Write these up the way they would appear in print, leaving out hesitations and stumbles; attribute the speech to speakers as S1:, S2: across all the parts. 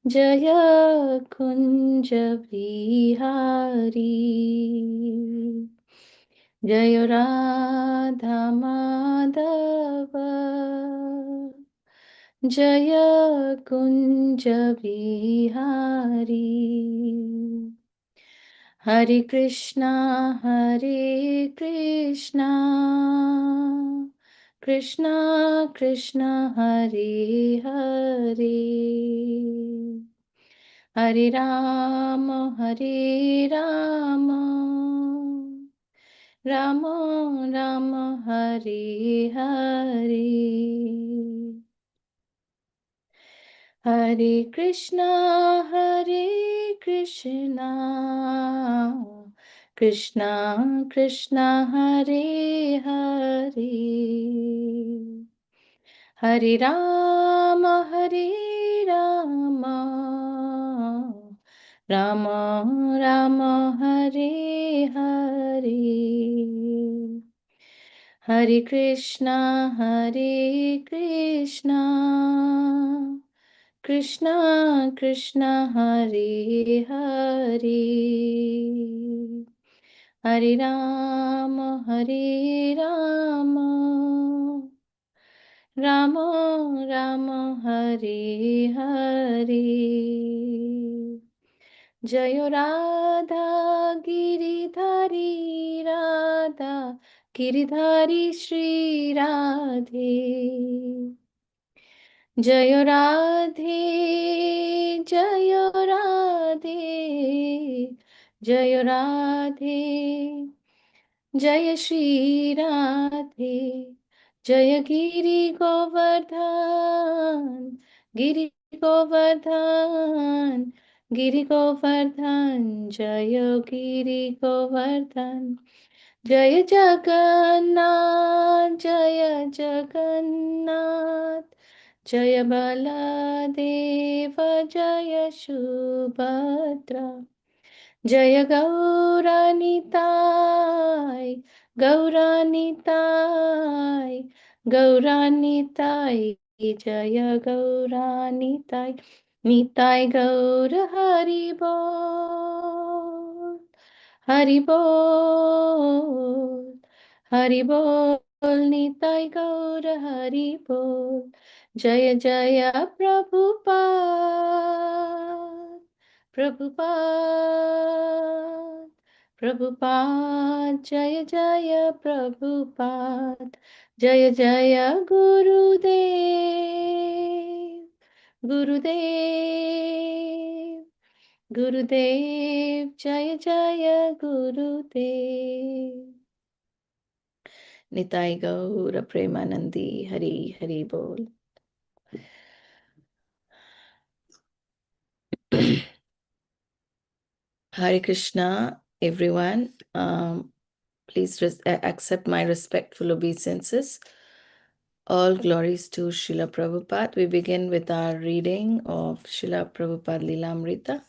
S1: जय कुञ्ज बिहारी जय राधा माधव जय कुञ्ज बिहारी हरे कृष्णा कृष्णा कृष्णा हरे हरे हरे राम राम राम हरे हरे हरे कृष्णा कृष्णा कृष्णा हरे हरे हरे राम राम राम हरे हरे हरे कृष्णा कृष्णा कृष्णा हरे हरे हरे राम राम राम हरे हरे जय राधा गिरिधारी श्री राधे जय राधे जय राधे जय श्री राधे जय गिरि गोवर्धन गिरि गोवर्धन जय गिरि गोवर्धन जय जगन्नाथ जय बलदेव जय सुभद्रा जय गौरानिताय जय गौरानिताय निताय गौर हरि बोल हरि बोल निताय गौर हरि बोल जय जय प्रभुपाद प्रभुपाद जय जय प्रभुपाद जय जय गुरुदेव गुरुदेव जय जय गुरुदेव निताई गौर प्रेमानंदी हरि हरि बोल। Hare Krishna, everyone. Please accept my respectful obeisances. All glories to Srila Prabhupada. We begin with our reading of Srila Prabhupada Lilamrita.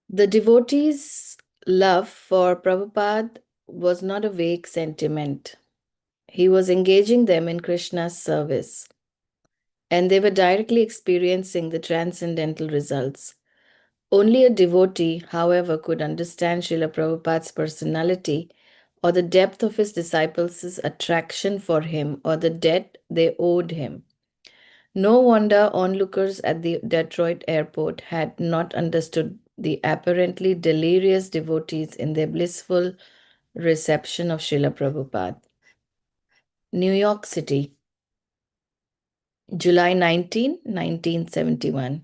S1: The devotees' love for Prabhupada was not a vague sentiment. He was engaging them in Krishna's service, and they were directly experiencing the transcendental results. Only a devotee, however, could understand Srila Prabhupada's personality or the depth of his disciples' attraction for him or the debt they owed him. No wonder onlookers at the Detroit airport had not understood the apparently delirious devotees in their blissful reception of Srila Prabhupada. New York City, July 19, 1971.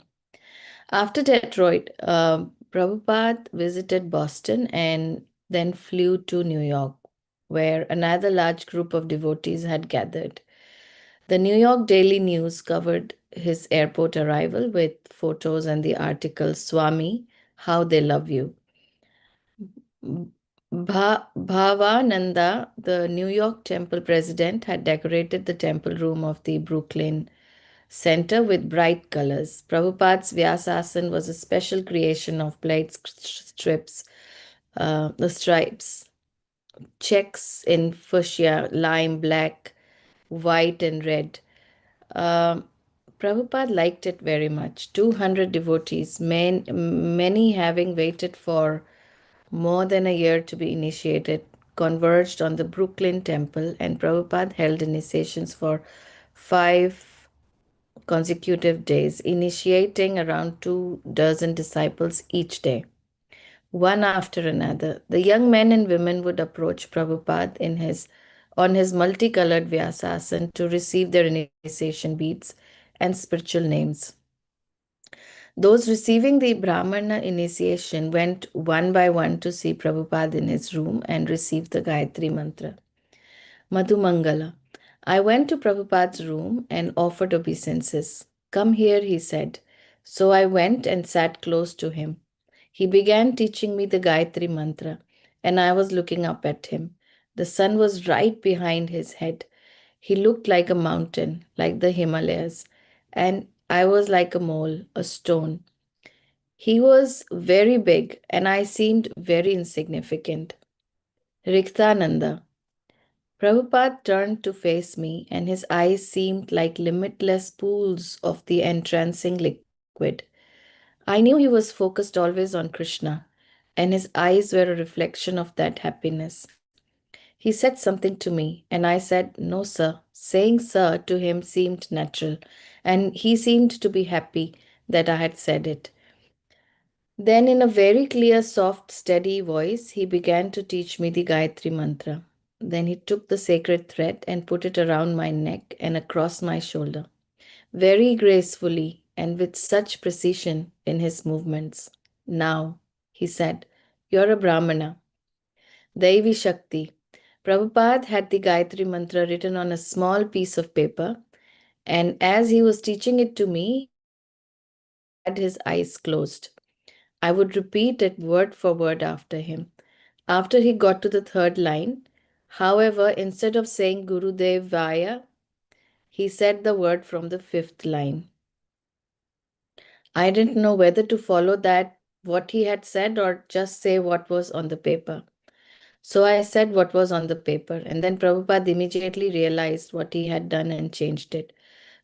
S1: After Detroit, Prabhupada visited Boston and then flew to New York, where another large group of devotees had gathered. The New York Daily News covered his airport arrival with photos and the article Swami, How They Love You. Bhavananda, the New York temple president, had decorated the temple room of the Brooklyn center with bright colors. Prabhupada's Vyasasana was a special creation of plaid strips, the stripes, checks in fuchsia, lime, black, white, and red. Um Prabhupada liked it very much. 200 devotees, many having waited for more than a year to be initiated, converged on the Brooklyn temple, and Prabhupada held initiations for 5 consecutive days, initiating around 2 dozen disciples each day, one after another. The young men and women would approach Prabhupada on his multicolored Vyasasana to receive their initiation beads and spiritual names. Those receiving the Brahmana initiation went one by one to see Prabhupada in his room and received the Gayatri Mantra. Madhumangala. I went to Prabhupada's room and offered obeisances. Come here, he said. So I went and sat close to him. He began teaching me the Gayatri Mantra, and I was looking up at him. The sun was right behind his head. He looked like a mountain, like the Himalayas, and I was like a mole, a stone. He was very big, and I seemed very insignificant. Riktananda. Prabhupada turned to face me, and his eyes seemed like limitless pools of the entrancing liquid. I knew he was focused always on Krishna, and his eyes were a reflection of that happiness. He said something to me, and I said, No, sir. Saying sir to him seemed natural, and he seemed to be happy that I had said it. Then, in a very clear, soft, steady voice, he began to teach me the Gayatri Mantra. Then he took the sacred thread and put it around my neck and across my shoulder, very gracefully and with such precision in his movements. Now, he said, you're a Brahmana. Devi Shakti. Prabhupada had the Gayatri Mantra written on a small piece of paper, and as he was teaching it to me, he had his eyes closed. I would repeat it word for word after him. After he got to the third line, however, instead of saying Guru Devaya, he said the word from the fifth line. I didn't know whether to follow that, what he had said, or just say what was on the paper. So I said what was on the paper, and then Prabhupada immediately realized what he had done and changed it.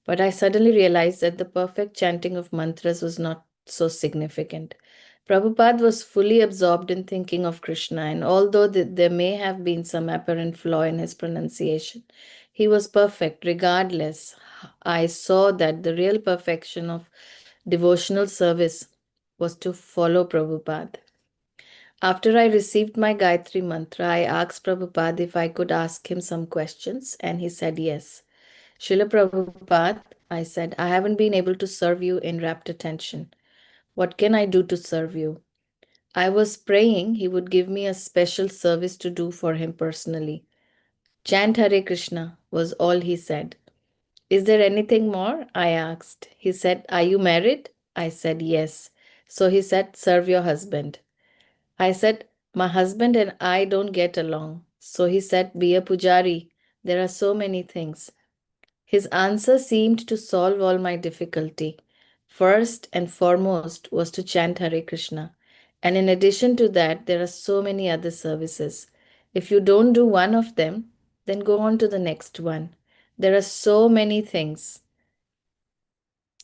S1: But I suddenly realized that the perfect chanting of mantras was not so significant. Prabhupada was fully absorbed in thinking of Krishna, and although there may have been some apparent flaw in his pronunciation, he was perfect regardless. I saw that the real perfection of devotional service was to follow Prabhupada. After I received my Gayatri Mantra, I asked Prabhupada if I could ask him some questions, and he said yes. Srila Prabhupada, I said, I haven't been able to serve you in rapt attention. What can I do to serve you? I was praying he would give me a special service to do for him personally. Chant Hare Krishna was all he said. Is there anything more? I asked. He said, Are you married? I said, Yes. So he said, Serve your husband. I said, My husband and I don't get along. So he said, Be a pujari. There are so many things. His answer seemed to solve all my difficulty. First and foremost was to chant Hare Krishna. And in addition to that, there are so many other services. If you don't do one of them, then go on to the next one. There are so many things.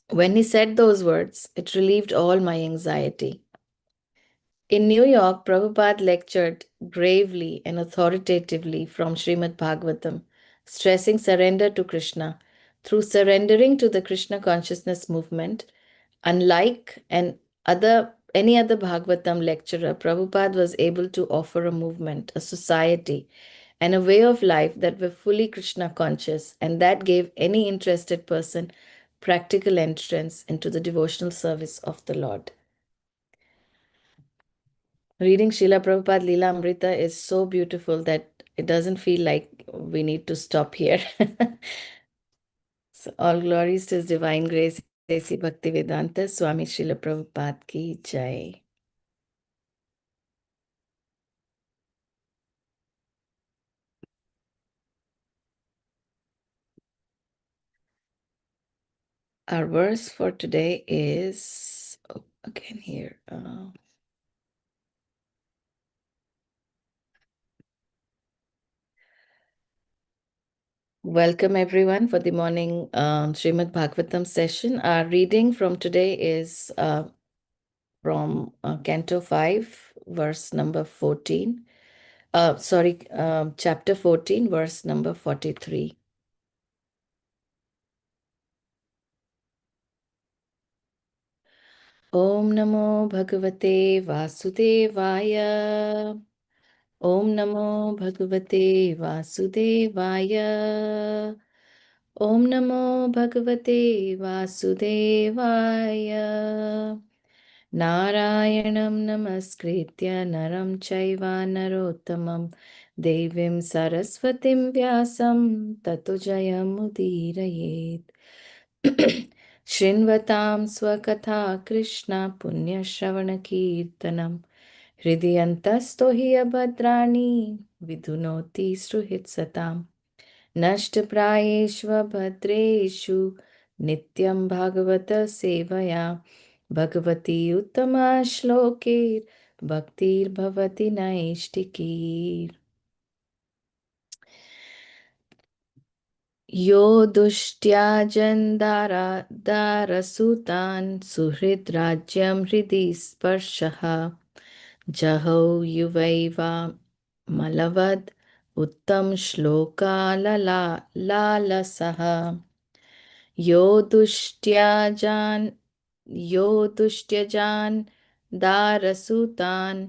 S1: When he said those words, it relieved all my anxiety. In New York, Prabhupada lectured gravely and authoritatively from Srimad Bhagavatam, stressing surrender to Krishna. Through surrendering to the Krishna consciousness movement, unlike any other Bhagavatam lecturer, Prabhupada was able to offer a movement, a society, and a way of life that were fully Krishna conscious, and that gave any interested person practical entrance into the devotional service of the Lord. Reading Srila Prabhupada Leela Amrita is so beautiful that it doesn't feel like we need to stop here. So, all glories to His Divine Grace, A.C. Bhaktivedanta Swami Srila Prabhupada ki Jai. Our verse for today is, again here. Welcome everyone for the morning Srimad Bhagavatam session. Our reading from today is from Canto 5, verse number 14. Chapter 14, verse number 43. Om Namo Bhagavate Vasudevaya. Om Namo Bhagavate Vasudevaya. Om Namo Bhagavate Vasudevaya. Narayanam Namaskritya Naram Chaiva Narottamam Devim Saraswatim Vyasam Tato Jayamudhirayet. Shrinvatam Swakatha Krishna Punya Shravana Kirtanam Hridiyantasto hi abhadrani vidhunoti sruhit satam नष्टप्रायेष्व भद्रेषु नित्यं भागवत सेवया भगवती उत्तमा श्लोकैर्भक्तिर्भवति नैष्टिकी यो दुष्ट्या दारसूतान् सुहृद्राज्यं हृदि स्पर्शः जहौ युवैवा मलवद् उत्तम श्लोकालालसः यो दुष्ट्यजान् दारसूतान्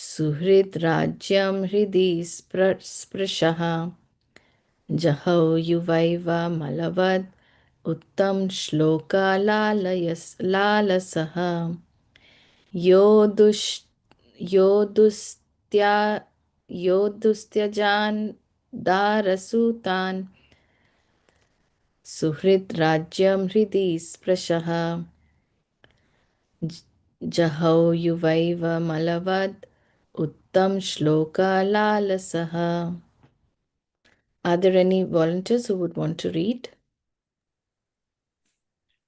S1: सुहृद्राज्यं हृदि स्पृशः जहौ युवैव मलवद् उत्तम श्लोकालालसः यो दुस्त्यजान् दारसूतान् सुहृद्राज्यं हृदि स्पृशः जहौ युवैव मलवद् उत्तम श्लोकालालसः. Are there any volunteers who would want to read?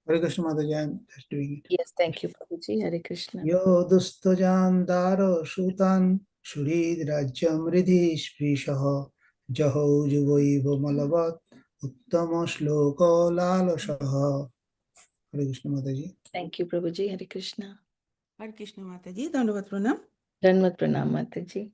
S2: Hare Krishna Mataji, I am just doing it.
S1: Yes, thank you, Prabhuji. Hare Krishna.
S2: Yo dustajan daro sutan shurid rajyam ridhi sprishaha jaho juvaiva malavat uttama shloka lalashaha. Hare Krishna Mataji.
S1: Thank you, Prabhuji. Hare Krishna.
S3: Hare Krishna Mataji, Dandavat Pranam.
S1: Dandavat Pranam Mataji.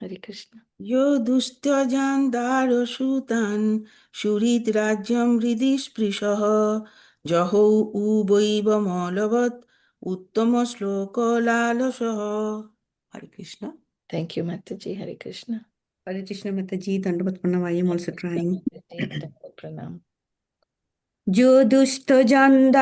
S1: Hare Krishna.
S3: Yo dustyajan daro sutan shurid rajyam hridhi sprishaha jaho ubaiva malavat uttama shloka lalashaha. Hare Krishna.
S1: Thank you, Mataji. Hare Krishna.
S3: Hare Krishna Mataji, Dandavat Pranam. I am also trying.
S1: Dandavat Pranam.
S3: Jo dustyajan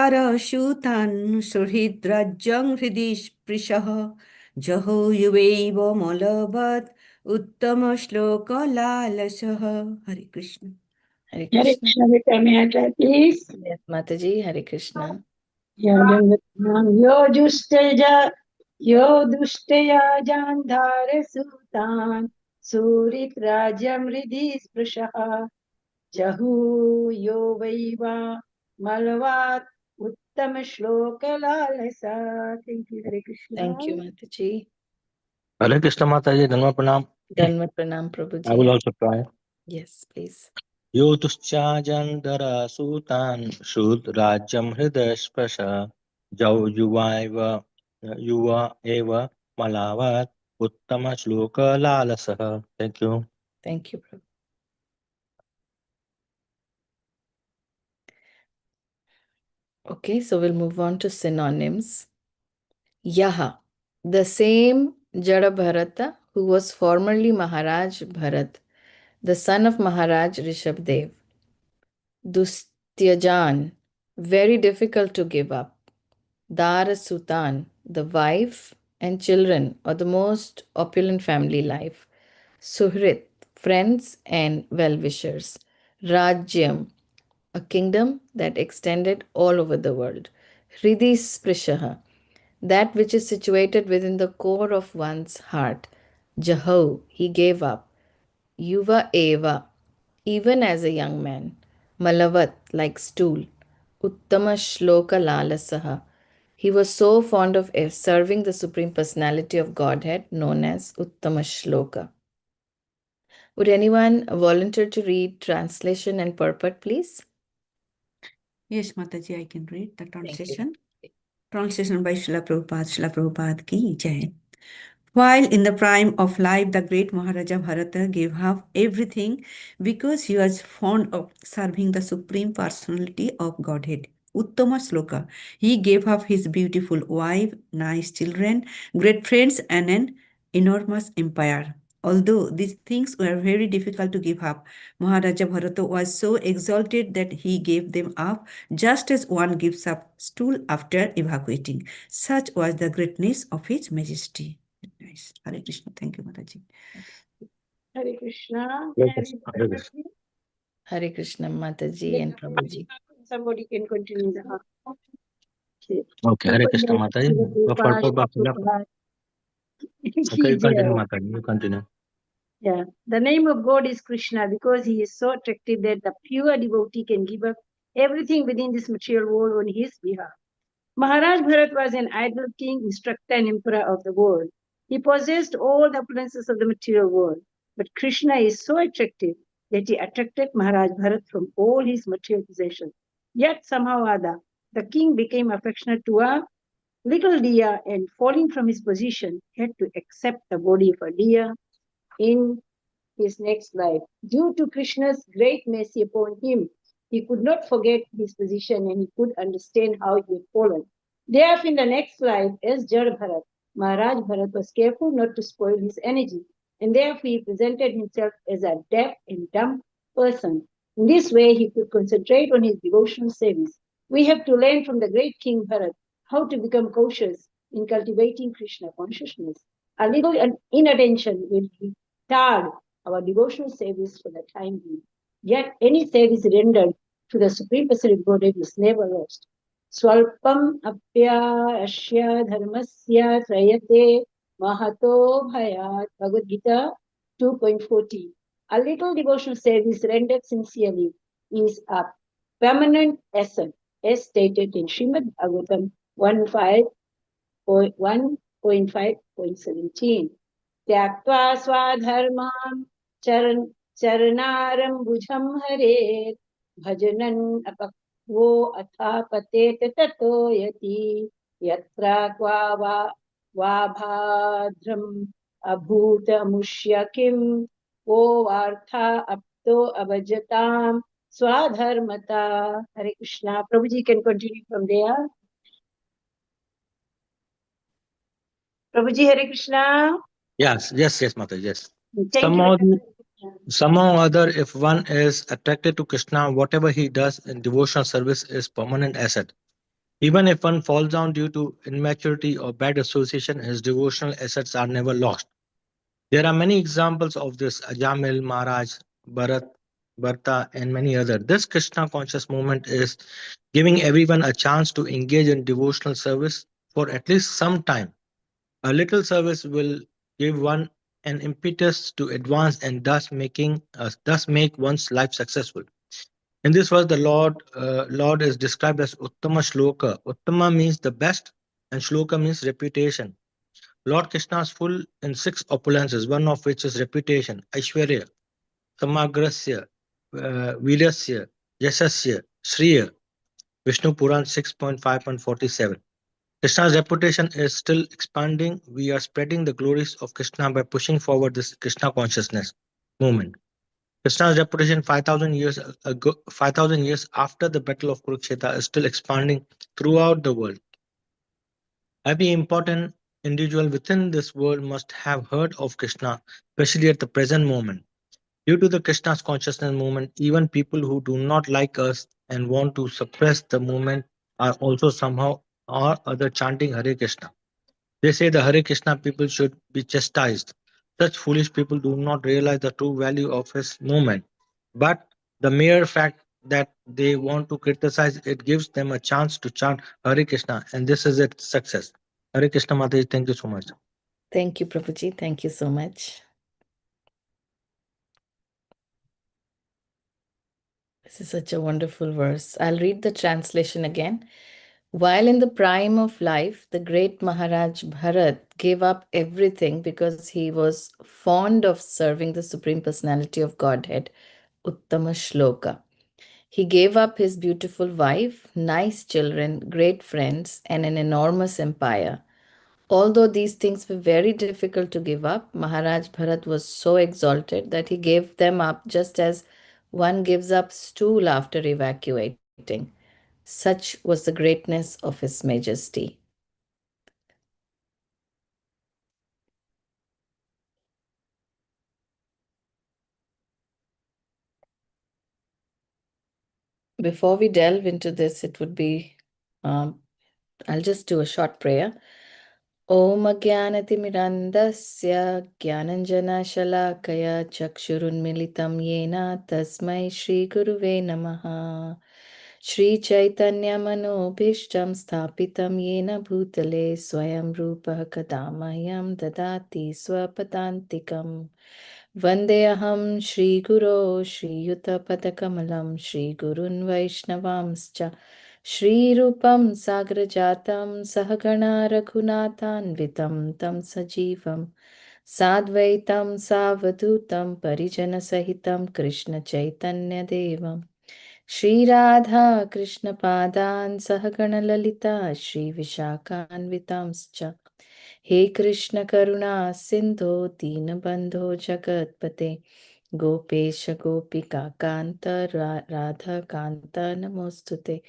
S3: sutan shurid rajyam hridhi sprishaha jaho ubaiva malavat Uttama shloka lalashaha. Hare Krishna.
S1: Hare
S4: Hare
S1: Krishna.
S4: Krishna, Vikramacha, please.
S1: Yes, Mataji. Hare Krishna.
S4: Yo dusteya jandhara sutan surit rajam ridhi sprashaha jahu yo vaiva malvat uttam shloka lalasa. Thank you, Hare Krishna.
S1: Thank you, Mataji.
S5: Hare Krishna Mataji, Dhanma Pranam.
S1: Dandavat Pranam,
S5: I will
S1: Prabhuji.
S5: also try.
S1: Yes, please.
S5: Yo tuschajandara sutan shud rajyam hridashpasha jau yuva eva malavat uttama shloka lalasah. Thank you.
S1: Thank you, Prabhu. Okay, so we'll move on to synonyms. Yaha, the same Jada Bharata who was formerly Maharaj Bharat, the son of Maharaj Rishabdev. Dustyajan, very difficult to give up. Dara Sutan, the wife and children of the most opulent family life. Suhrit, friends and well-wishers. Rajyam, a kingdom that extended all over the world. Hridhi Sprishaha, that which is situated within the core of one's heart. Jaho, he gave up. Yuva Eva, even as a young man. Malavat, like stool. Uttama Shloka Lalasaha. He was so fond of serving the Supreme Personality of Godhead, known as Uttama Shloka. Would anyone volunteer to read translation and purport, please?
S3: Yes, Mataji, I can read the
S1: Thank you.
S3: translation. Translation by Srila Prabhupada. Srila Prabhupada ki jai. While in the prime of life, the great Maharaja Bharata gave up everything because he was fond of serving the Supreme Personality of Godhead. Uttama Sloka. He gave up his beautiful wife, nice children, great friends, and an enormous empire. Although these things were very difficult to give up, Maharaja Bharata was so exalted that he gave them up just as one gives up stool after evacuating. Such was the greatness of his majesty. Nice. Hare Krishna. Thank you, Mataji.
S4: Hare Krishna.
S5: Hare
S4: May I read
S5: Krishna.
S4: the
S5: Hare
S4: purport,
S5: Krishna.
S4: please?
S1: Hare Krishna Mataji and Prabhuji.
S4: Somebody can continue the okay.
S5: Okay, Hare Krishna Mataji. The purport of the Okay, you continue Mataji. You continue.
S4: Yeah, the name of God is Krishna because he is so attractive that the pure devotee can give up everything within this material world on his behalf. Maharaj Bharat was an idol king, instructor, and emperor of the world. He possessed all the opulences of the material world. But Krishna is so attractive that he attracted Maharaj Bharat from all his material possessions. Yet somehow or other, the king became affectionate to a little deer and falling from his position, had to accept the body of a deer in his next life. Due to Krishna's great mercy upon him, he could not forget his position and he could understand how he had fallen. Therefore, in the next life, as Jad Bharat, Maharaj Bharat was careful not to spoil his energy, and therefore he presented himself as a deaf and dumb person. In this way, he could concentrate on his devotional service. We have to learn from the great King Bharat how to become cautious in cultivating Krishna consciousness. A little inattention will retard our devotional service for the time being. Yet any service rendered to the Supreme Personality of Godhead is never lost. Swalpam apya asya dharmasya trayate mahato bhayat. Bhagavad Gita 2.40. A little devotional service rendered sincerely is a permanent asset, as stated in Srimad Bhagavatam 1.5.17. त्यक्त्वा स्वाधर्मान् चरणारम्भुजं हरेत् भजनन् अपक्वो अथापतेत ततो यति यत्र क्वा वा भाद्रम् अभूतमुष्य किं वो वार्था अपतो अभजताम् swadharmata. Hare Krishna. Prabhuji can continue from there. Prabhuji, Hare Krishna.
S5: Yes, Mataji, yes.
S4: Thank you.
S5: Somehow or other, if one is attracted to Krishna, whatever he does in devotional service is permanent asset. Even if one falls down due to immaturity or bad association, his devotional assets are never lost. There are many examples of this: Ajamil, Maharaj, Bharat, Bharta, and many others. This Krishna conscious movement is giving everyone a chance to engage in devotional service for at least some time. A little service will give one an impetus to advance and thus make one's life successful. In this verse, the Lord is described as Uttama Shloka. Uttama means the best, and Shloka means reputation. Lord Krishna is full in six opulences, one of which is reputation, Aishwarya, Samagrasya, Virasya, Yasasya, Shriya. Vishnu Puran 6.5.47. Krishna's reputation is still expanding. We are spreading the glories of Krishna by pushing forward this Krishna consciousness movement. Krishna's reputation 5,000 years ago, 5,000 years after the Battle of Kurukshetra is still expanding throughout the world. Every important individual within this world must have heard of Krishna, especially at the present moment. Due to the Krishna's consciousness movement, even people who do not like us and want to suppress the movement are also somehow or other chanting Hare Krishna. They say the Hare Krishna people should be chastised. Such foolish people do not realize the true value of his movement. But the mere fact that they want to criticize it gives them a chance to chant Hare Krishna, and this is its success. Hare Krishna Mataji, thank you so much.
S1: Thank you, Prabhuji. Thank you so much. This is such a wonderful verse. I'll read the translation again. While in the prime of life, the great Maharaj Bharat gave up everything because he was fond of serving the Supreme Personality of Godhead, Uttama Shloka. He gave up his beautiful wife, nice children, great friends, and an enormous empire. Although these things were very difficult to give up, Maharaj Bharat was so exalted that he gave them up just as one gives up stool after evacuating. Such was the greatness of His Majesty. Before we delve into this, it would be, I'll just do a short prayer. Om Ajnanatimirandasya Jnananjana Chakshurunmilitam Yena Tasmai Shri Guruve Namaha. Shri Chaitanya Manobhishtam Sthapitam Yena Bhutale Swayam Rupa Kadamahyam Dadati Swapadantikam. Vandeham Shri Guru Shri Yuta Padakamalam Shri Gurun Vaishnavamscha Shri Rupam Sagrajatam Sahagana Raghunathanvitam Tam Sajivam Sadvaitam Savadutam Parijana Sahitam Krishna Chaitanya Devam Shri Radha Krishna Padan Sahagana Lalita Shri Vishakhanvitamscha He Krishna Karuna Sindho Dinabandho Jagatpate Gopesha Gopika Kanta Radha Kanta Namostute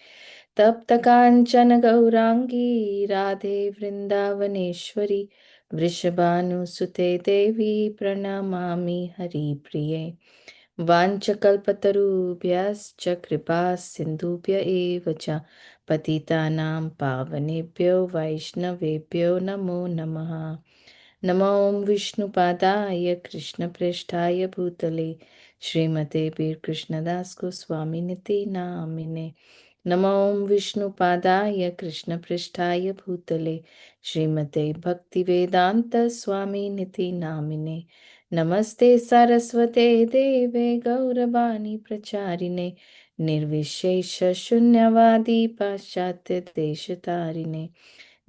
S1: Tapta Kanchana Gaurangi Radhe Vrindavaneshwari Vrishabhanu Sute Devi Pranamami Hari Priye Vanchakalpatarubhyascha kripa sindhubhya eva cha patitanam pavanebhyo vaishnavebhyo namo namaha. Namo Om Vishnupadaya Krishna Presthaya Bhutale Srimate Bir Krishnadas Goswami Niti Namine. Namo Om Vishnupadaya Krishna Presthaya Bhutale Srimate Bhaktivedanta Swami Niti Namine. Namaste Saraswate Deve Gauravani Pracharine Nirvishesha Shunyavadi Paschatya Deshatarine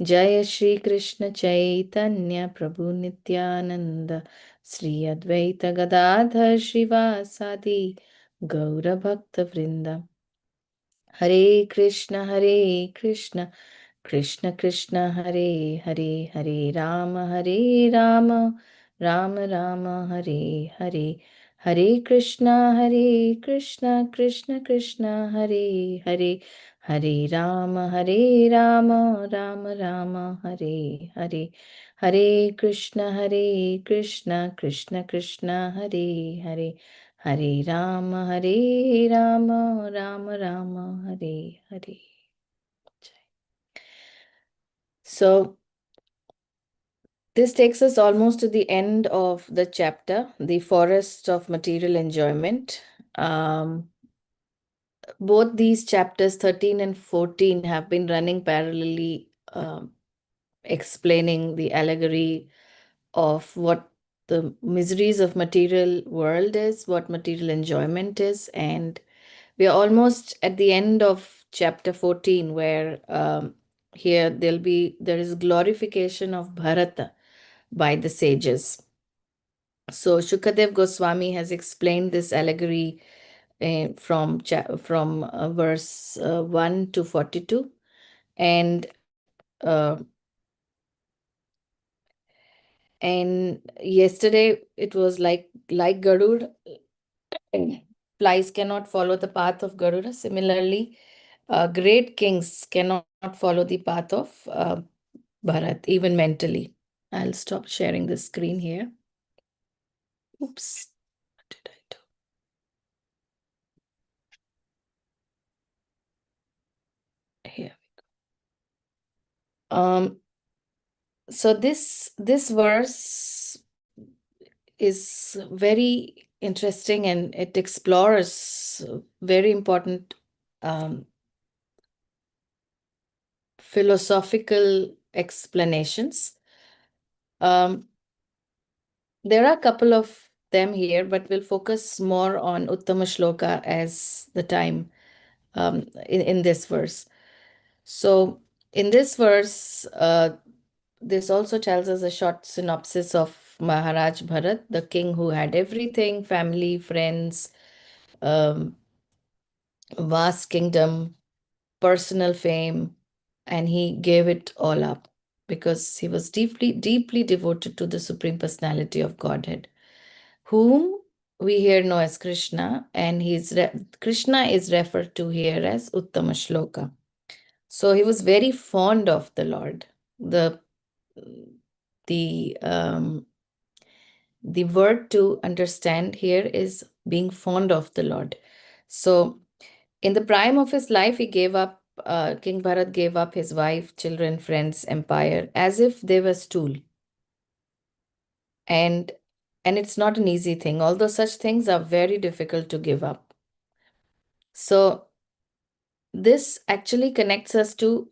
S1: Jaya Shri Krishna Chaitanya Prabhu Nityananda Sri Advaita Gadadhar Srivasadi Gaura Bhakta Vrinda Hare Krishna Krishna Krishna Hare Hare Hare Rama Rama Rama Hare Hare Hare Krishna Krishna Krishna Hare Hare Hare Rama Rama Rama Hare Hare Hare Krishna Krishna Krishna Hare Hare Hare Rama Rama Rama Hare Hare. So this takes us almost to the end of the chapter, the forest of material enjoyment. Both these chapters 13 and 14 have been running parallelly, explaining the allegory of what the miseries of material world is, what material enjoyment is, and we are almost at the end of chapter 14, where here there is glorification of Bharata by the sages. So Shukadev Goswami has explained this allegory from verse 1 to 42, and yesterday it was like Garuda, flies cannot follow the path of Garuda. Similarly, great kings cannot follow the path of Bharat, even mentally. I'll stop sharing the screen here. Oops, what did I do? Here we go. So this verse is very interesting, and it explores very important philosophical explanations. There are a couple of them here, but we'll focus more on Uttama Shloka as the time in this verse. So in this verse, this also tells us a short synopsis of Maharaj Bharat, the king who had everything, family, friends, um, vast kingdom, personal fame, and he gave it all up because he was deeply, deeply devoted to the Supreme Personality of Godhead, whom we here know as Krishna, and Krishna is referred to here as Uttama Shloka. So he was very fond of the Lord. The word to understand here is being fond of the Lord. So in the prime of his life, he gave up, King Bharat gave up his wife, children, friends, empire, as if they were stool. And it's not an easy thing, although such things are very difficult to give up. So this actually connects us to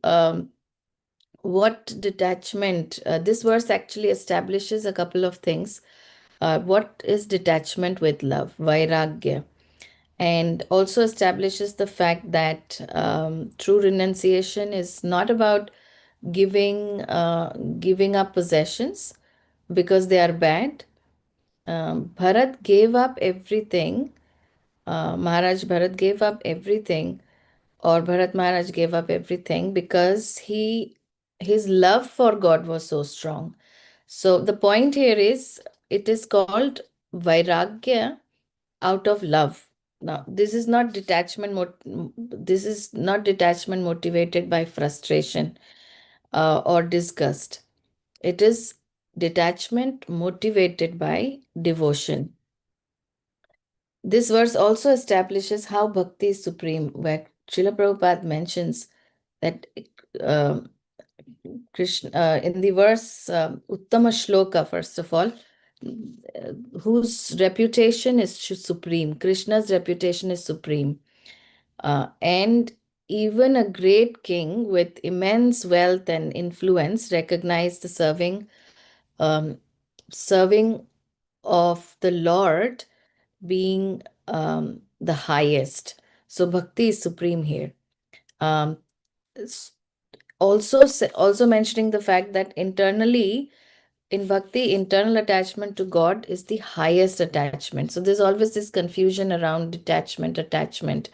S1: what detachment, this verse actually establishes a couple of things. What is detachment with love, vairagya, and also establishes the fact that true renunciation is not about giving up possessions because they are bad. Bharat gave up everything. Maharaj Bharat gave up everything, or Bharat Maharaj gave up everything because his love for God was so strong. So the point here is it is called vairagya out of love. Now, this is not detachment motivated by frustration or disgust. It is detachment motivated by devotion. This verse also establishes how bhakti is supreme, where Srila Prabhupada mentions that uh, Krishna, in the verse Uttama Shloka, first of all, whose reputation is supreme. Krishna's reputation is supreme. And even a great king with immense wealth and influence recognized the um, serving of the Lord being the highest. So bhakti is supreme here. Um, also mentioning the fact that internally in bhakti, internal attachment to God is the highest attachment. So there's always this confusion around attachment.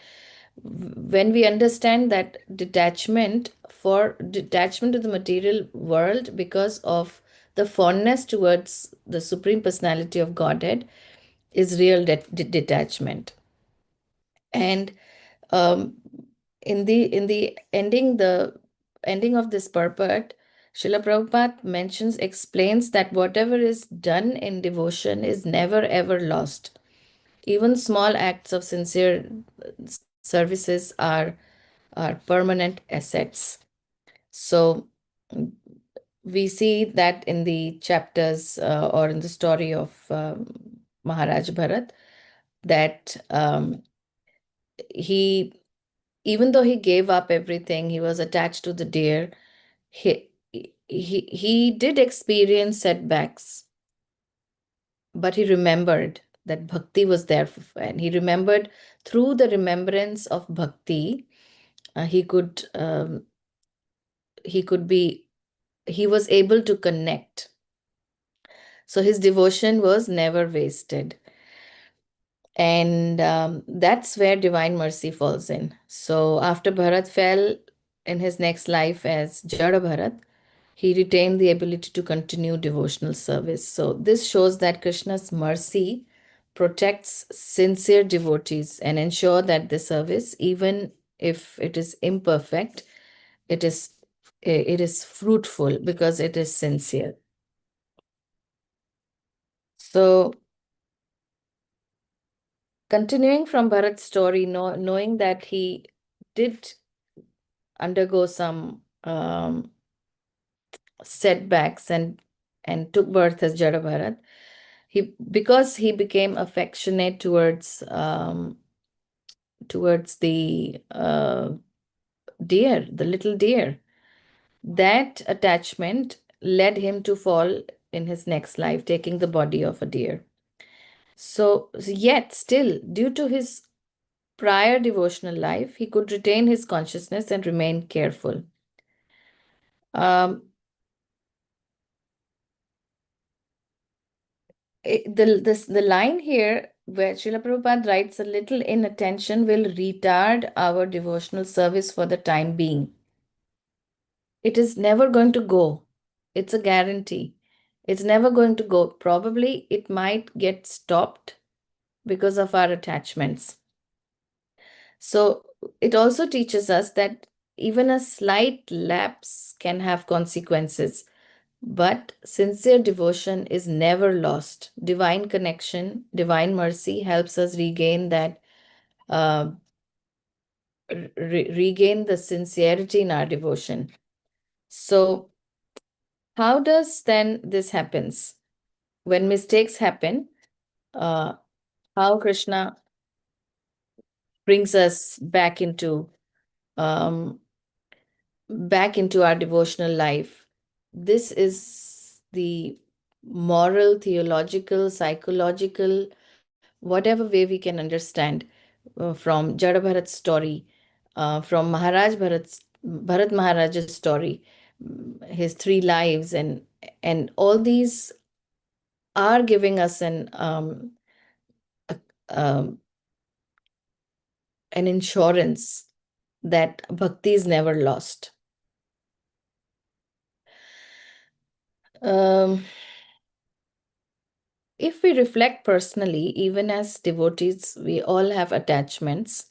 S1: When we understand that detachment to the material world because of the fondness towards the Supreme Personality of Godhead is real detachment. And um, the ending of this purport, Srila Prabhupada explains that whatever is done in devotion is never ever lost. Even small acts of sincere services are permanent assets. So we see that in the chapters or in the story of Maharaj Bharat that he even though he gave up everything, he was attached to the deer. He did experience setbacks, but he remembered that bhakti was there, and he remembered through the remembrance of bhakti, he could he was able to connect. So his devotion was never wasted. And that's where divine mercy falls in. So after Bharat fell in his next life as Jada Bharat, he retained the ability to continue devotional service. So this shows that Krishna's mercy protects sincere devotees and ensure that the service, even if it is imperfect, it is fruitful because it is sincere. So continuing from Bharat's story, knowing that he did undergo some setbacks and took birth as Jada Bharat, because he became affectionate towards the deer, the little deer. That attachment led him to fall in his next life, taking the body of a deer. So, yet, still, due to his prior devotional life, he could retain his consciousness and remain careful. Um, the line here where Srila Prabhupada writes, a little inattention will retard our devotional service for the time being. It is never going to go. It's a guarantee. It's never going to go. Probably it might get stopped because of our attachments. So it also teaches us that even a slight lapse can have consequences. But sincere devotion is never lost. Divine connection, divine mercy helps us regain that, uh, regain the sincerity in our devotion. So, how does then this happens? When mistakes happen, uh, how Krishna brings us um, back into our devotional life. This is the moral, theological, psychological, whatever way we can understand from Jada Bharat's story, from Bharat Maharaj's story, his three lives, and all these are giving us a, um, an insurance that bhakti is never lost. Um, If we reflect personally, even as devotees, we all have attachments.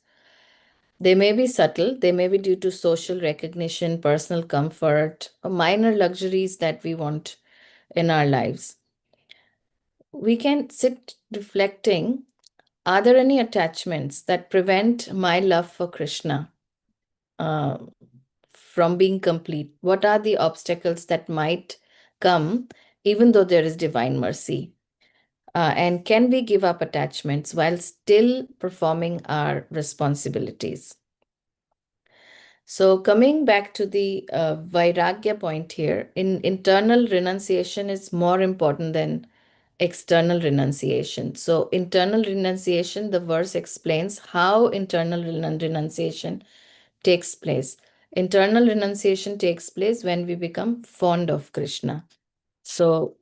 S1: They may be subtle, they may be due to social recognition, personal comfort, or minor luxuries that we want in our lives. We can sit reflecting, are there any attachments that prevent my love for Krishna uh, from being complete? What are the obstacles that might come even though there is divine mercy? And can we give up attachments while still performing our responsibilities? So, coming back to the Vairagya point here, internal renunciation is more important than external renunciation. So, internal renunciation, the verse explains how internal renunciation takes place. Internal renunciation takes place when we become fond of Krishna. So,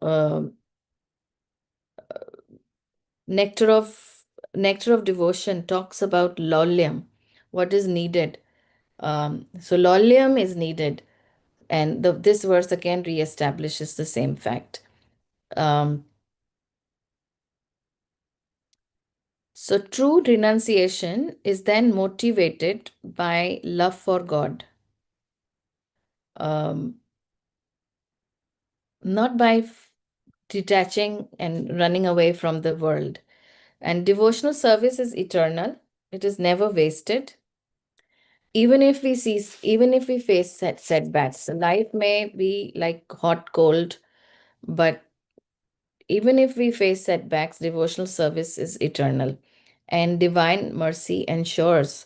S1: nectar of nectar of devotion talks about laulyam, what is needed. So laulyam is needed, and this verse again reestablishes the same fact. um, so true renunciation is then motivated by love for God, um, not by detaching and running away from the world. And devotional service is eternal, it is never wasted. Even if we face setbacks, life may be like hot cold, but even if we face setbacks, devotional service is eternal, and divine mercy ensures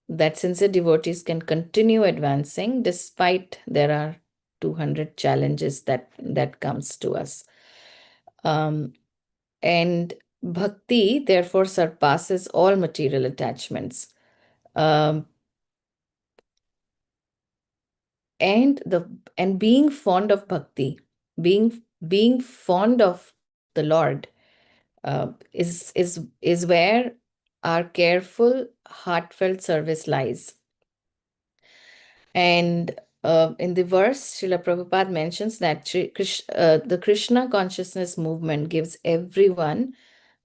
S1: that sincere devotees can continue advancing despite there are 200 challenges that comes to us. um, and bhakti therefore surpasses all material attachments. um, and being fond of bhakti, being fond of the Lord, is where our careful heartfelt service lies. And in the verse, Srila Prabhupada mentions that the Krishna consciousness movement gives everyone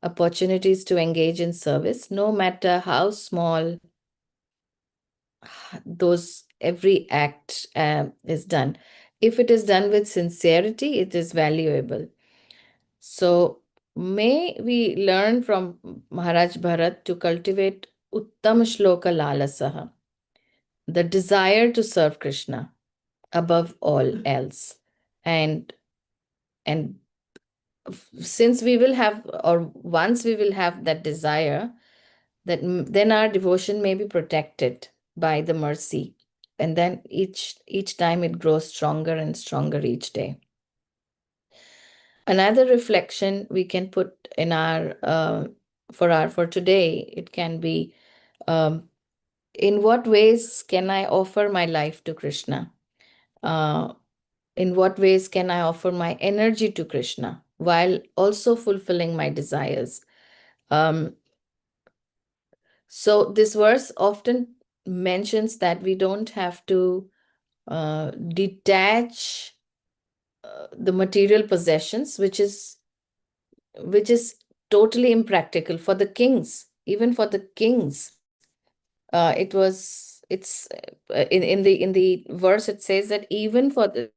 S1: opportunities to engage in service, no matter how small those every act is done. If it is done with sincerity, it is valuable. So may we learn from Maharaj Bharat to cultivate Uttam Shloka Lalasaha, the desire to serve Krishna above all else. And and since we will have, or once we will have that desire, that then our devotion may be protected by the mercy, and then each time it grows stronger and stronger each day. Another reflection we can put in for today, it can be, um, in what ways can I offer my life to Krishna? Uh, in what ways can I offer my energy to Krishna while also fulfilling my desires? Um, so this verse often mentions that we don't have to detach the material possessions, which is totally impractical for the kings. Even for the kings, it's in the verse it says that even for the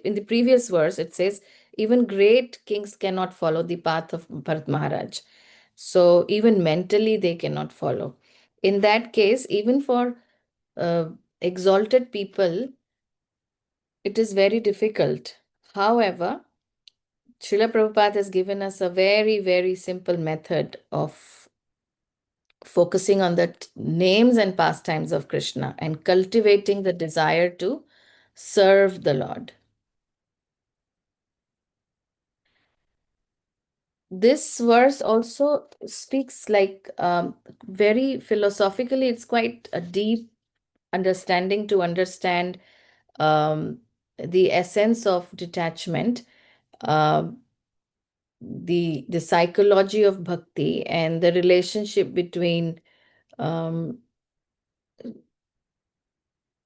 S1: in the previous verse it says even great kings cannot follow the path of Bharat Maharaj. So even mentally they cannot follow. In that case, even for uh, exalted people, it is very difficult. However, Srila Prabhupada has given us a very, very simple method of focusing on the names and pastimes of Krishna and cultivating the desire to serve the Lord. This verse also speaks like very philosophically, it's quite a deep understanding to understand um, the essence of detachment, um, the psychology of bhakti, and the relationship between um,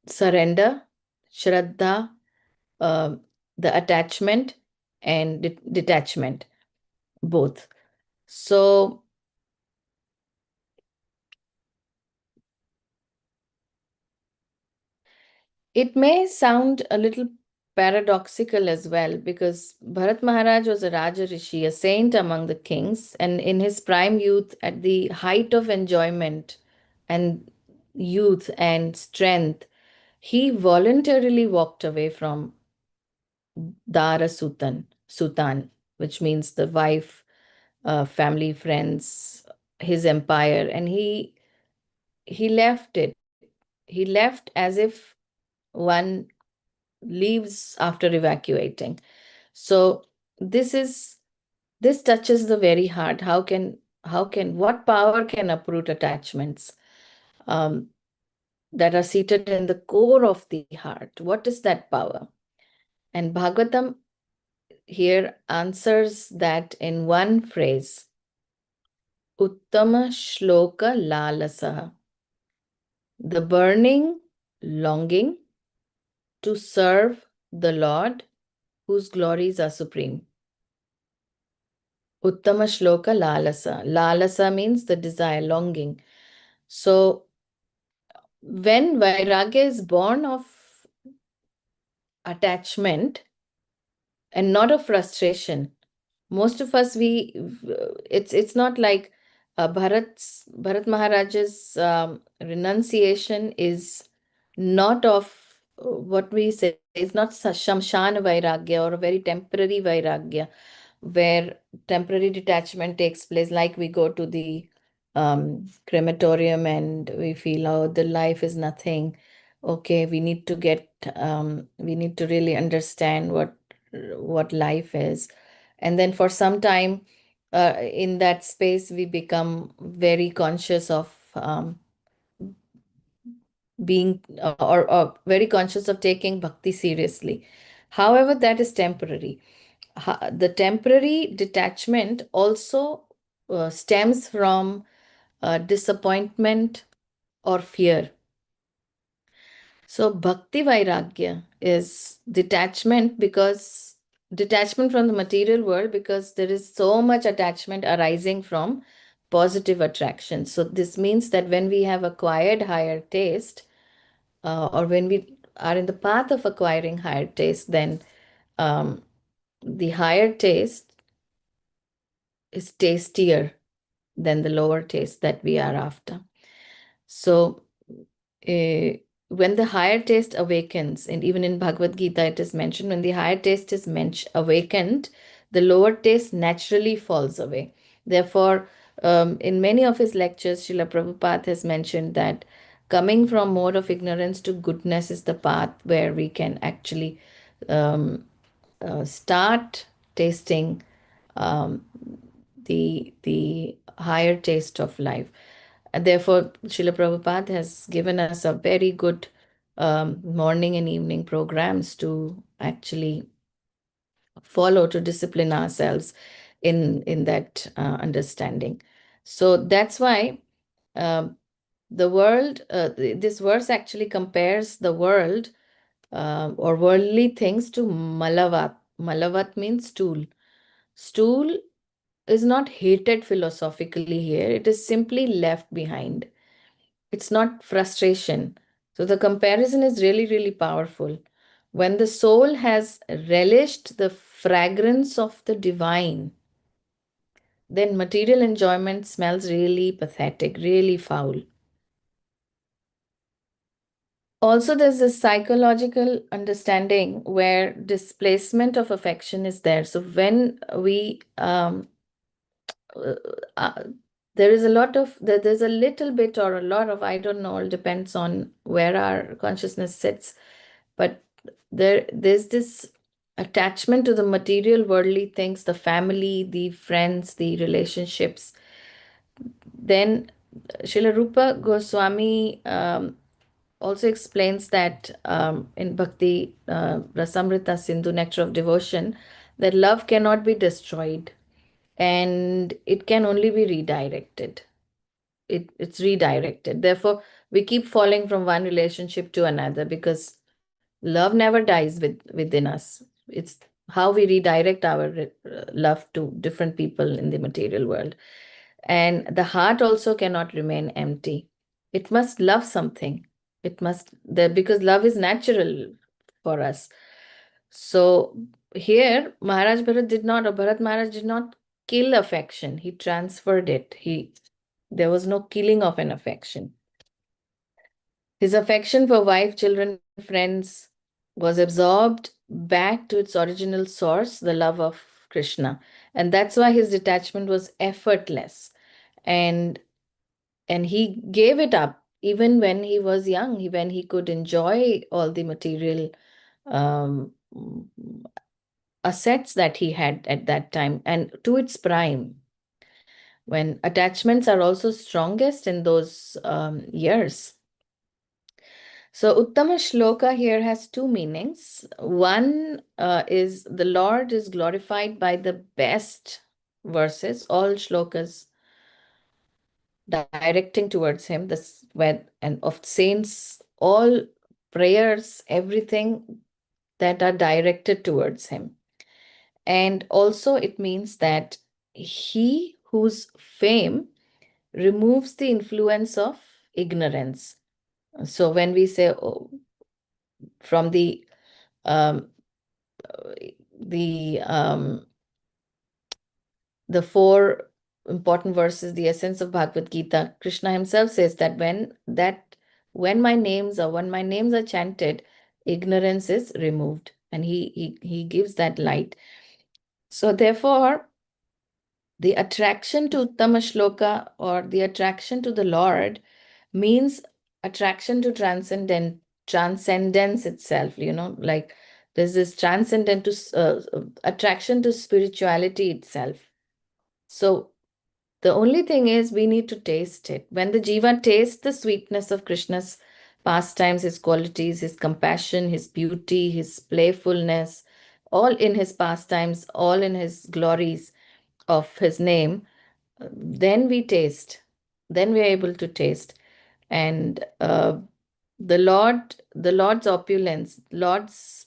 S1: surrender, shraddha, um, the attachment, and detachment, both. So it may sound a little paradoxical as well, because Bharat Maharaj was a Raja Rishi, a saint among the kings, and in his prime youth, at the height of enjoyment and youth and strength, he voluntarily walked away from Dara Sultan, which means the wife, family, friends, his empire, and he left it. He left as if one leaves after evacuating. So this is this touches the very heart. How can what power can uproot attachments um, that are seated in the core of the heart? What is that power? And Bhagavatam here answers that in one phrase: Uttama Shloka Lalasaha, the burning longing to serve the Lord whose glories are supreme. Uttama Shloka Lalasa. Lalasa means the desire, longing. So when Vairagya is born of attachment and not of frustration, most of us, it's not like Bharat Maharaj's renunciation is not of what we say is not shamshan vairagya or a very temporary vairagya, where temporary detachment takes place, like we go to the crematorium and we feel, oh, the life is nothing. Okay, we need to really understand what life is. And then for some time, in that space, we become very conscious of being or very conscious of taking bhakti seriously. However, that is temporary. The temporary detachment also stems from disappointment or fear. So bhakti vairagya is detachment from the material world, because there is so much attachment arising from positive attraction. So this means that when we have acquired higher taste, or when we are in the path of acquiring higher taste, then the higher taste is tastier than the lower taste that we are after. So uh, when the higher taste awakens, and even in Bhagavad Gita it is mentioned, when the higher taste is awakened, the lower taste naturally falls away. Therefore, in many of his lectures, Srila Prabhupada has mentioned that coming from mode of ignorance to goodness is the path where we can actually start tasting um, the higher taste of life. And therefore, Srila Prabhupada has given us a very good morning and evening programs to actually follow, to discipline ourselves in that understanding. So that's why um, the world, this verse actually compares the world or worldly things to malavat. Malavat means stool. Stool is not hated philosophically here, it is simply left behind. It's not frustration. So the comparison is really, really powerful. When the soul has relished the fragrance of the divine, then material enjoyment smells really pathetic, really foul. Also, there's a psychological understanding where displacement of affection is there. So when we uh, uh, there is a lot of there's a little bit or a lot of, I don't know, it depends on where our consciousness sits, but there's this attachment to the material worldly things, the family, the friends, the relationships. Then Srila Rupa Goswami also explains that in Bhakti Rasamrita Sindhu, Nectar of Devotion, that love cannot be destroyed and it can only be redirected. It's redirected. Therefore, we keep falling from one relationship to another because love never dies within us. It's how we redirect our love to different people in the material world. And the heart also cannot remain empty. It must love something. It must, because love is natural for us. So here, Maharaj Bharat did not, or Bharat Maharaj did not kill affection. He transferred it. There was no killing of an affection. His affection for wife, children, friends was absorbed back to its original source, the love of Krishna. And that's why his detachment was effortless. And he gave it up even when he was young, when he could enjoy all the material um, assets that he had at that time and to its prime, when attachments are also strongest in those years. So Uttama Shloka here has two meanings. One is the Lord is glorified by the best verses, all shlokas directing towards him, this where and of saints, all prayers, everything that are directed towards him. And also it means that he whose fame removes the influence of ignorance. So when we say from um, the um, the four important verses, the essence of Bhagavad Gita, Krishna himself says that when my names are chanted, ignorance is removed, and he gives that light. So therefore, the attraction to Uttama Shloka, or the attraction to the Lord, means attraction to transcendence itself, like there's this transcendent to attraction to spirituality itself. So the only thing is we need to taste it. When the jiva tastes the sweetness of Krishna's pastimes, his qualities, his compassion, his beauty, his playfulness, all in his pastimes, all in his glories of his name, then we taste, then we are able to taste. And the Lord's opulence, Lord's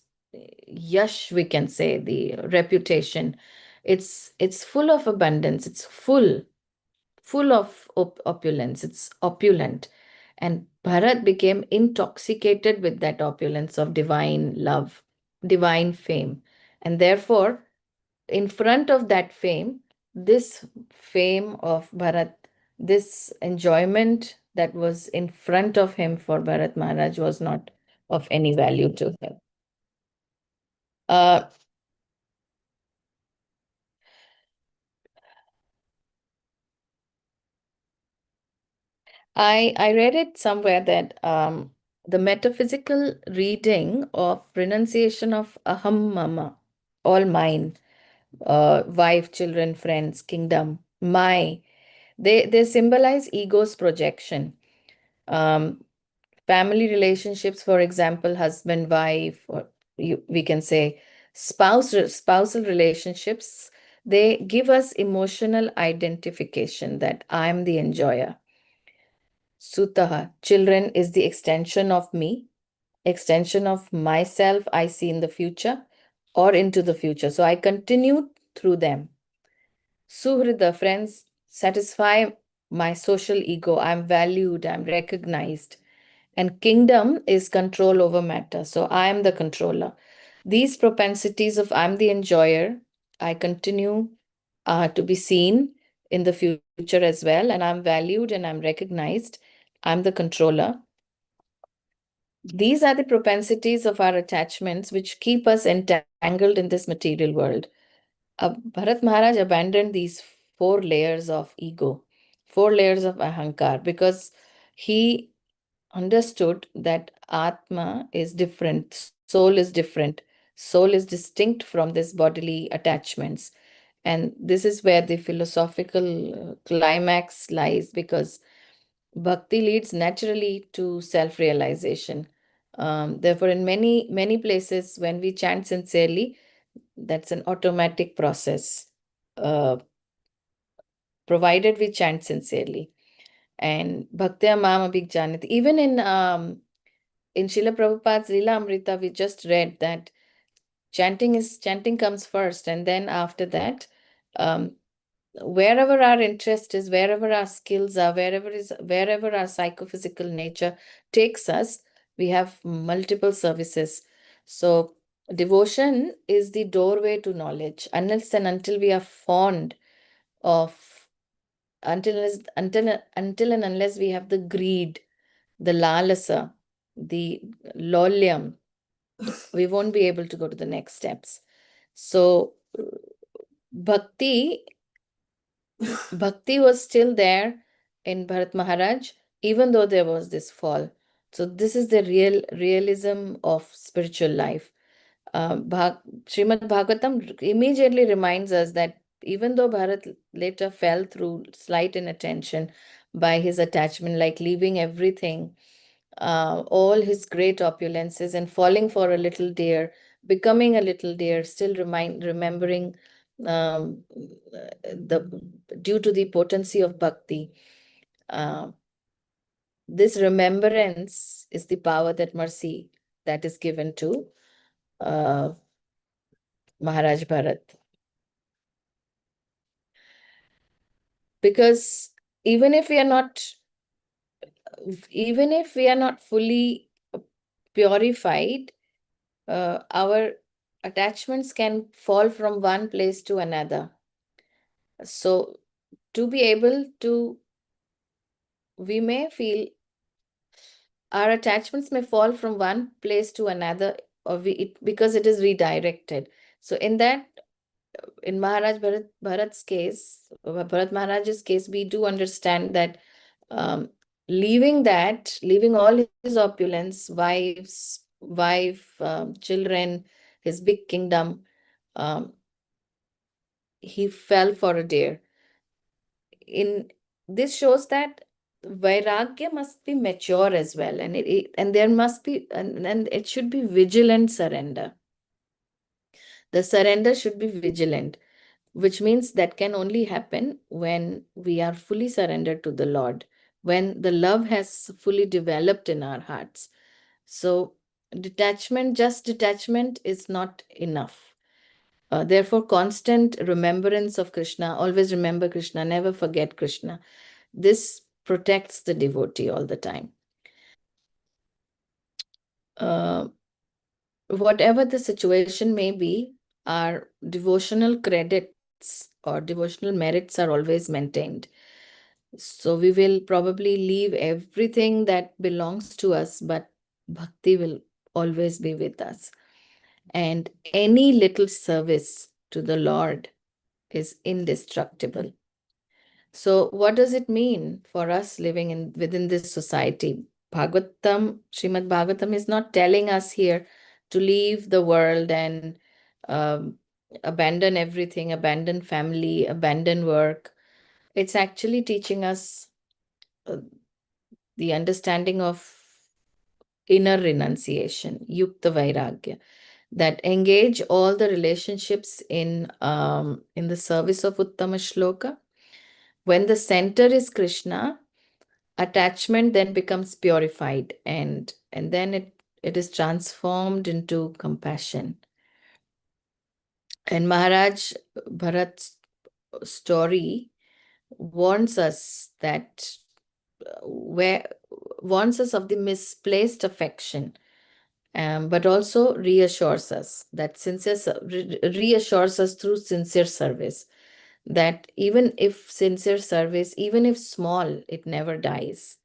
S1: yash, we can say, the reputation, it's full of abundance, it's full of opulence, it's opulent. And Bharat became intoxicated with that opulence of divine love, divine fame. And therefore, in front of that fame, this fame of Bharat, this enjoyment that was in front of him for Bharat Maharaj was not of any value to him. Uh, I read it somewhere that the metaphysical reading of renunciation of aham mama, all mine, wife, children, friends, kingdom, my. They symbolize ego's projection. Um, Family relationships, for example, husband, wife, or we can say spousal relationships, they give us emotional identification that I am the enjoyer. Sutaha, children is the extension of me, extension of myself I see in the future or into the future. So I continue through them. Suhrida, friends, satisfy my social ego. I'm valued, I'm recognized. And kingdom is control over matter. So I am the controller. These propensities of I'm the enjoyer, I continue to be seen in the future as well. And I'm valued and I'm recognized. I'm the controller. These are the propensities of our attachments which keep us entangled in this material world. Bharat Maharaj abandoned these 4 layers of ego, 4 layers of ahankar, because he understood that Atma is different, soul is different, soul is distinct from this bodily attachments. And this is where the philosophical climax lies, because bhakti leads naturally to self realization. Therefore, in many places, when we chant sincerely, that's an automatic process, uh, provided we chant sincerely. And Bhaktya Mam Abhik Janit. Even in Srila Prabhupada's Leela Amrita, we just read that chanting comes first, and then after that, um, wherever our interest is, wherever our skills are, wherever our psychophysical nature takes us, we have multiple services. So devotion is the doorway to knowledge. Unless and until we are fond of, until and unless we have the greed, the lalasa, the lolyam, we won't be able to go to the next steps. So bhakti bhakti was still there in Bharat Maharaj, even though there was this fall. So this is the realism of spiritual life. Srimad Bhagavatam immediately reminds us that even though Bharat later fell through slight inattention by his attachment, like leaving everything, all his great opulences, and falling for a little deer, becoming a little deer, still remembering the due to the potency of bhakti. Uh, this remembrance is the power, that mercy that is given to uh, Maharaj Bharat. Because even if we are not fully purified, our attachments can fall from one place to another. So to be able to, we may feel our attachments may fall from one place to another, or because it is redirected. So in Bharat's case, Bharat Maharaj's case, we do understand that um, leaving all his opulence, children, his big kingdom, um, he fell for a deer. In this shows that vairagya must be mature as well, and and there must be, and it should be vigilant surrender. The surrender should be vigilant, which means that can only happen when we are fully surrendered to the Lord, when the love has fully developed in our hearts. So just detachment is not enough. Therefore, constant remembrance of Krishna, always remember Krishna, never forget Krishna. This protects the devotee all the time. Uh, Whatever the situation may be, our devotional credits or devotional merits are always maintained. So we will probably leave everything that belongs to us, but bhakti will always be with us. And any little service to the Lord is indestructible. So what does it mean for us living within this society? Srimad Bhagavatam is not telling us here to leave the world and abandon everything, abandon family, abandon work. It's actually teaching us the understanding of inner renunciation, yukta vairagya, that engage all the relationships in the service of Uttama Shloka. When the center is Krishna, attachment then becomes purified, and then it is transformed into compassion. And Maharaj Bharat's story warns us that where warns us of the misplaced affection, but also reassures us that reassures us through sincere service, that even if sincere service, even if small, it never dies.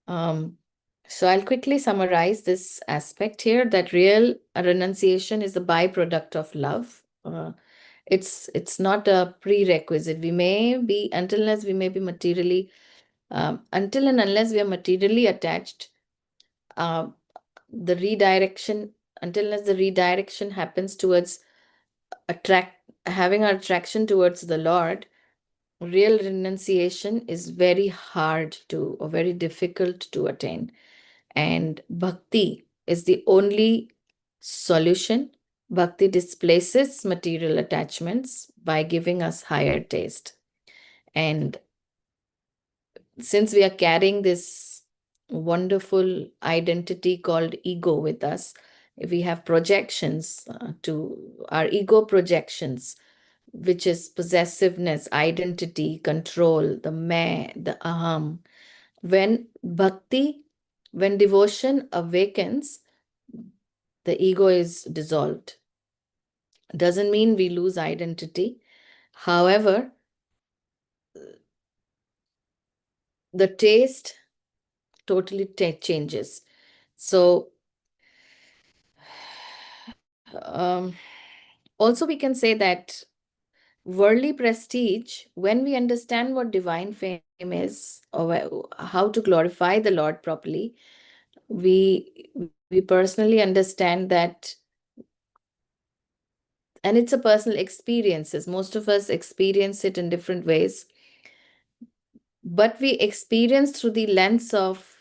S1: So I'll quickly summarize this aspect here, that real renunciation is a byproduct of love. It's not a prerequisite. We may be, until unless we may be materially, until and unless we are materially attached, the redirection, until unless the redirection happens towards having our attraction towards the Lord, real renunciation is very hard to, or very difficult to attain. And bhakti is the only solution. Bhakti displaces material attachments by giving us higher taste. And since we are carrying this wonderful identity called ego with us, if we have projections to our ego projections, which is possessiveness, identity, control, the मैं, the aham. When bhakti, when devotion awakens, the ego is dissolved. Doesn't mean we lose identity. However, the taste totally changes. So, also we can say that worldly prestige, when we understand what divine fame is, or how to glorify the Lord properly, we personally understand that, and it's a personal experiences. Most of us experience it in different ways, but we experience through the lens of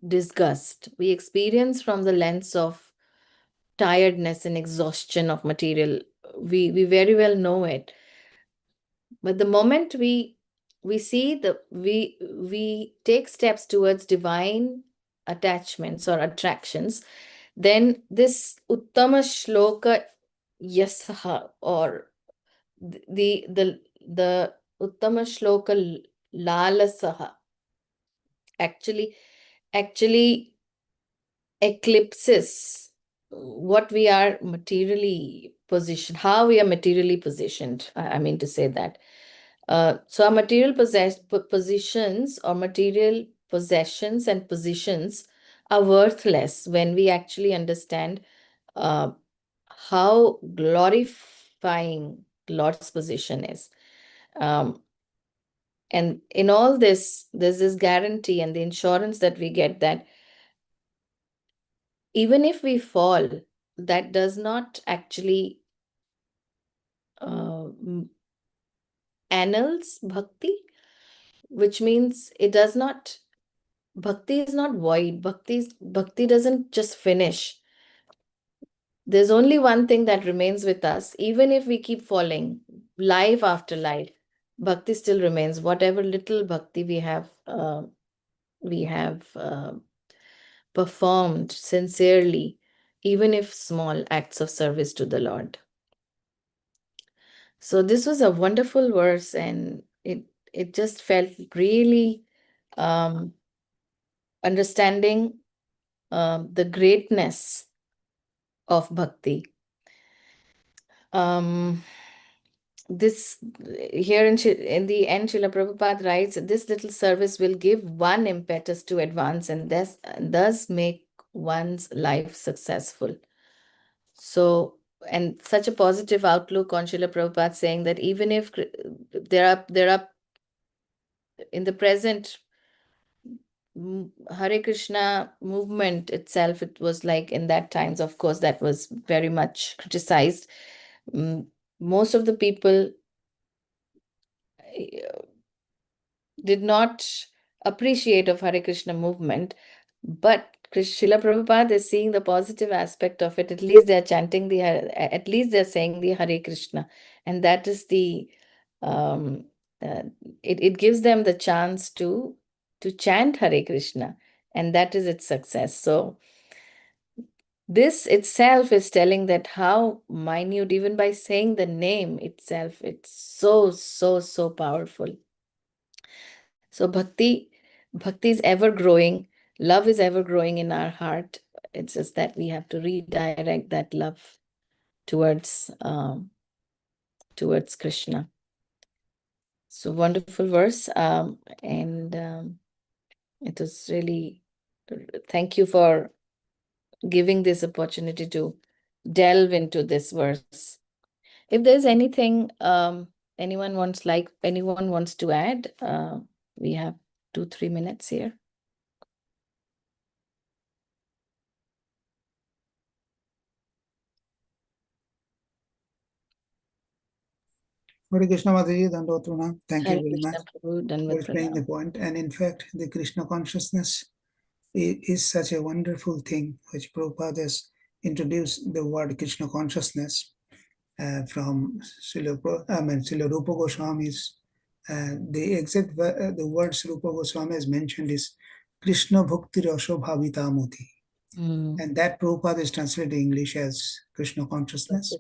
S1: disgust. We experience from the lens of tiredness and exhaustion of material. We very well know it. But the moment we see we take steps towards divine attachments or attractions, then this uttama shloka yasaha, or the uttama shloka lalasaha, actually eclipses what we are materially positioned, how we are materially positioned. I mean to say that. So our material positions, or material possessions and positions, are worthless when we actually understand how glorifying Lord's position is. And in all this, there's this guarantee and the insurance that we get that even if we fall, that does not actually annals bhakti, which means it does not, bhakti is not void. Bhakti doesn't just finish. There's only one thing that remains with us, even if we keep falling, life after life, bhakti still remains. Whatever little bhakti we have performed sincerely, even if small acts of service to the Lord. So this was a wonderful verse, and it just felt really understanding the greatness of bhakti. This here in the end, Srila Prabhupada writes, this little service will give one impetus to advance and thus make one's life successful. So, and such a positive outlook on Srila Prabhupada, saying that even if there are in the present Hare Krishna movement itself, it was like in that times, of course, that was very much criticized. Most of the people did not appreciate of Hare Krishna movement, but Srila Prabhupada is seeing the positive aspect of it. At least they're chanting at least they're saying the Hare Krishna, and that is the um, it gives them the chance to chant Hare Krishna, and that is its success. So this itself is telling that how minute, even by saying the name itself, it's so, so, so powerful. So bhakti is ever growing, love is ever growing in our heart. It's just that we have to redirect that love towards towards Krishna. So wonderful verse, and it was really, thank you for giving this opportunity to delve into this verse. If there's anything anyone wants to add, we have 2-3 minutes here.
S2: Hare Krishna Mataji, Dandavata Pranam. Thank you
S1: Hare
S2: very much
S1: Krishna Prabhu, done
S2: for
S1: with
S2: explaining the
S1: pranam.
S2: point. And in fact, the Krishna consciousness is such a wonderful thing, which Prabhupada has introduced the word Krishna consciousness from Srila Rupa Goswami's. The exact the words Rupa Goswami has mentioned is Krishna Bhakti Rasho Bhavita Muti. And that Prabhupada is translated in English as Krishna consciousness.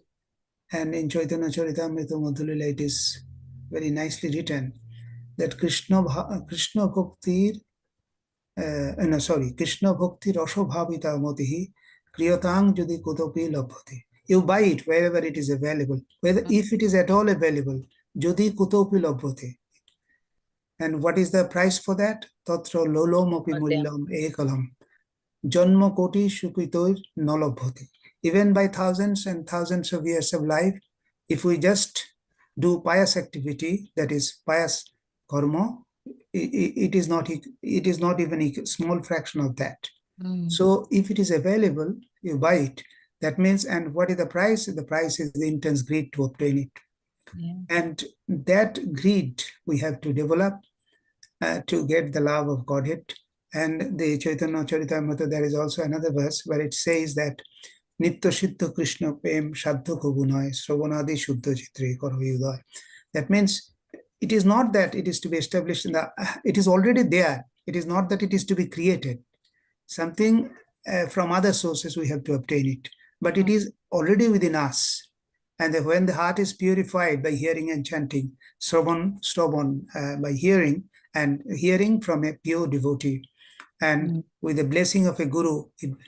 S2: And in Chaitanya Charitamrita Madhulila it is very nicely written that Krishna Bhakti Krishna Bhakti Rasho Bhavita Motihi Kriyatang Jodi Kutopi Labhati. You buy it wherever it is available, whether if it is at all available, Jodi Kutopi Labhati. And what is the price for that? Tatra Lolomapi Mullam Ekalam. Janma Koti Shukitoir Nalabhati. Even by thousands and thousands of years of life, if we just do pious activity, that is pious karma, it is not even a small fraction of that. So if it is available, you buy it. That means, and what is the price? The price is the intense greed to obtain it.
S1: Yeah.
S2: And that greed we have to develop to get the love of Godhead. And the Chaitanya Charitamrita, there is also another verse where it says that Nitya Siddha Krishna Prem Shaddha Kogunai Sravanadi Shuddha Chitri Karavayudai. That means it is not that it is to be established in the, it is already there. It is not that it is to be created. Something from other sources we have to obtain it. But it is already within us. And when the heart is purified by hearing and chanting, Sravan, by hearing, and hearing from a pure devotee, and with the blessing of a guru,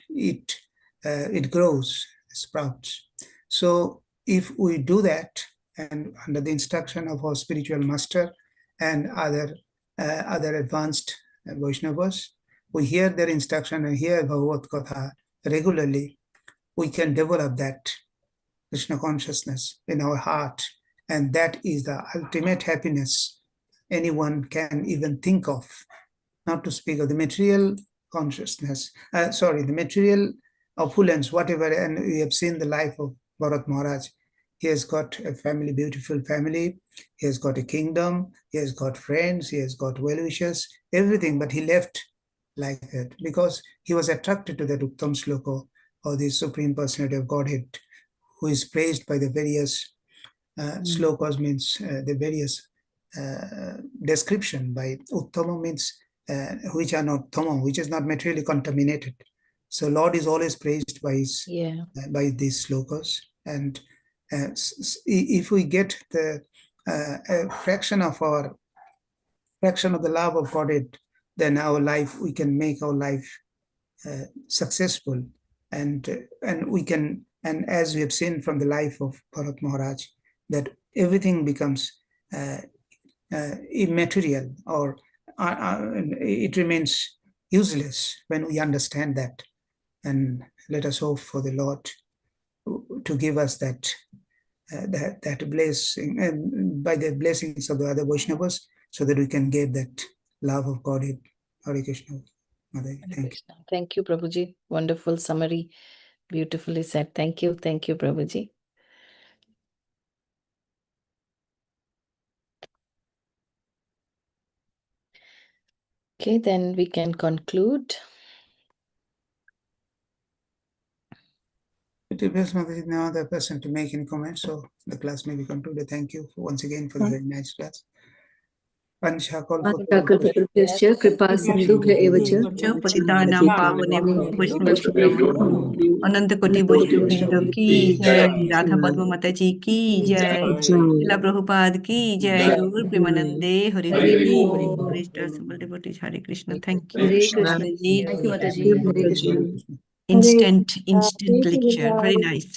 S2: it grows, sprouts. So if we do that, and under the instruction of our spiritual master and other advanced Vaishnavas, we hear their instruction and hear Bhagavad Katha regularly, we can develop that Krishna consciousness in our heart. And that is the ultimate happiness anyone can even think of, not to speak of the material consciousness, the material opulence, whatever. And we have seen the life of Bharat Maharaj. He has got a family, beautiful family. He has got a kingdom. He has got friends. He has got well-wishers, everything. But he left like that because he was attracted to that Uttam Sloka, or the Supreme Personality of Godhead, who is praised by the various slokas, means the various description. By Uttama means which are not Tama, which is not materially contaminated. So Lord is always praised by his by these slokas. And if we get the a fraction of the love of Godhead, then our life, we can make our life successful, and we can, and as we have seen from the life of Bharat Maharaj, that everything becomes immaterial, or it remains useless when we understand that. And let us hope for the Lord to give us that blessing, and by the blessings of the other Vaishnavas, so that we can get that love of Godhead. Hare Krishna. Mataji.
S1: Hare
S2: Thank you.
S1: Krishna. Thank you, Prabhuji. Wonderful summary. Beautifully said. Thank you. Thank you, Prabhuji. Okay, then we can conclude.
S2: It appears Mataji no other person to make any comments, so the class may be concluded. Thank you once again for the very nice class.
S6: Panchakalpatarubhyascha कृपा सिन्धुभ्य एव च
S3: पतितानां पावनेभ्यो वैष्णवेभ्यो नमो अनंत कोटि वैष्णव की जय। राधा पद्मा माता जी की जय। शिला प्रभुपाद की जय। गौर प्रेमानंदे हरि हरि बोल। Hare Krishna. Thank you
S1: Hare Krishna.
S3: Ji.
S1: Thank you, Mataji.
S6: Hare Krishna.
S3: instant
S4: Thank you,
S3: lecture,
S4: Vijay.
S3: very nice.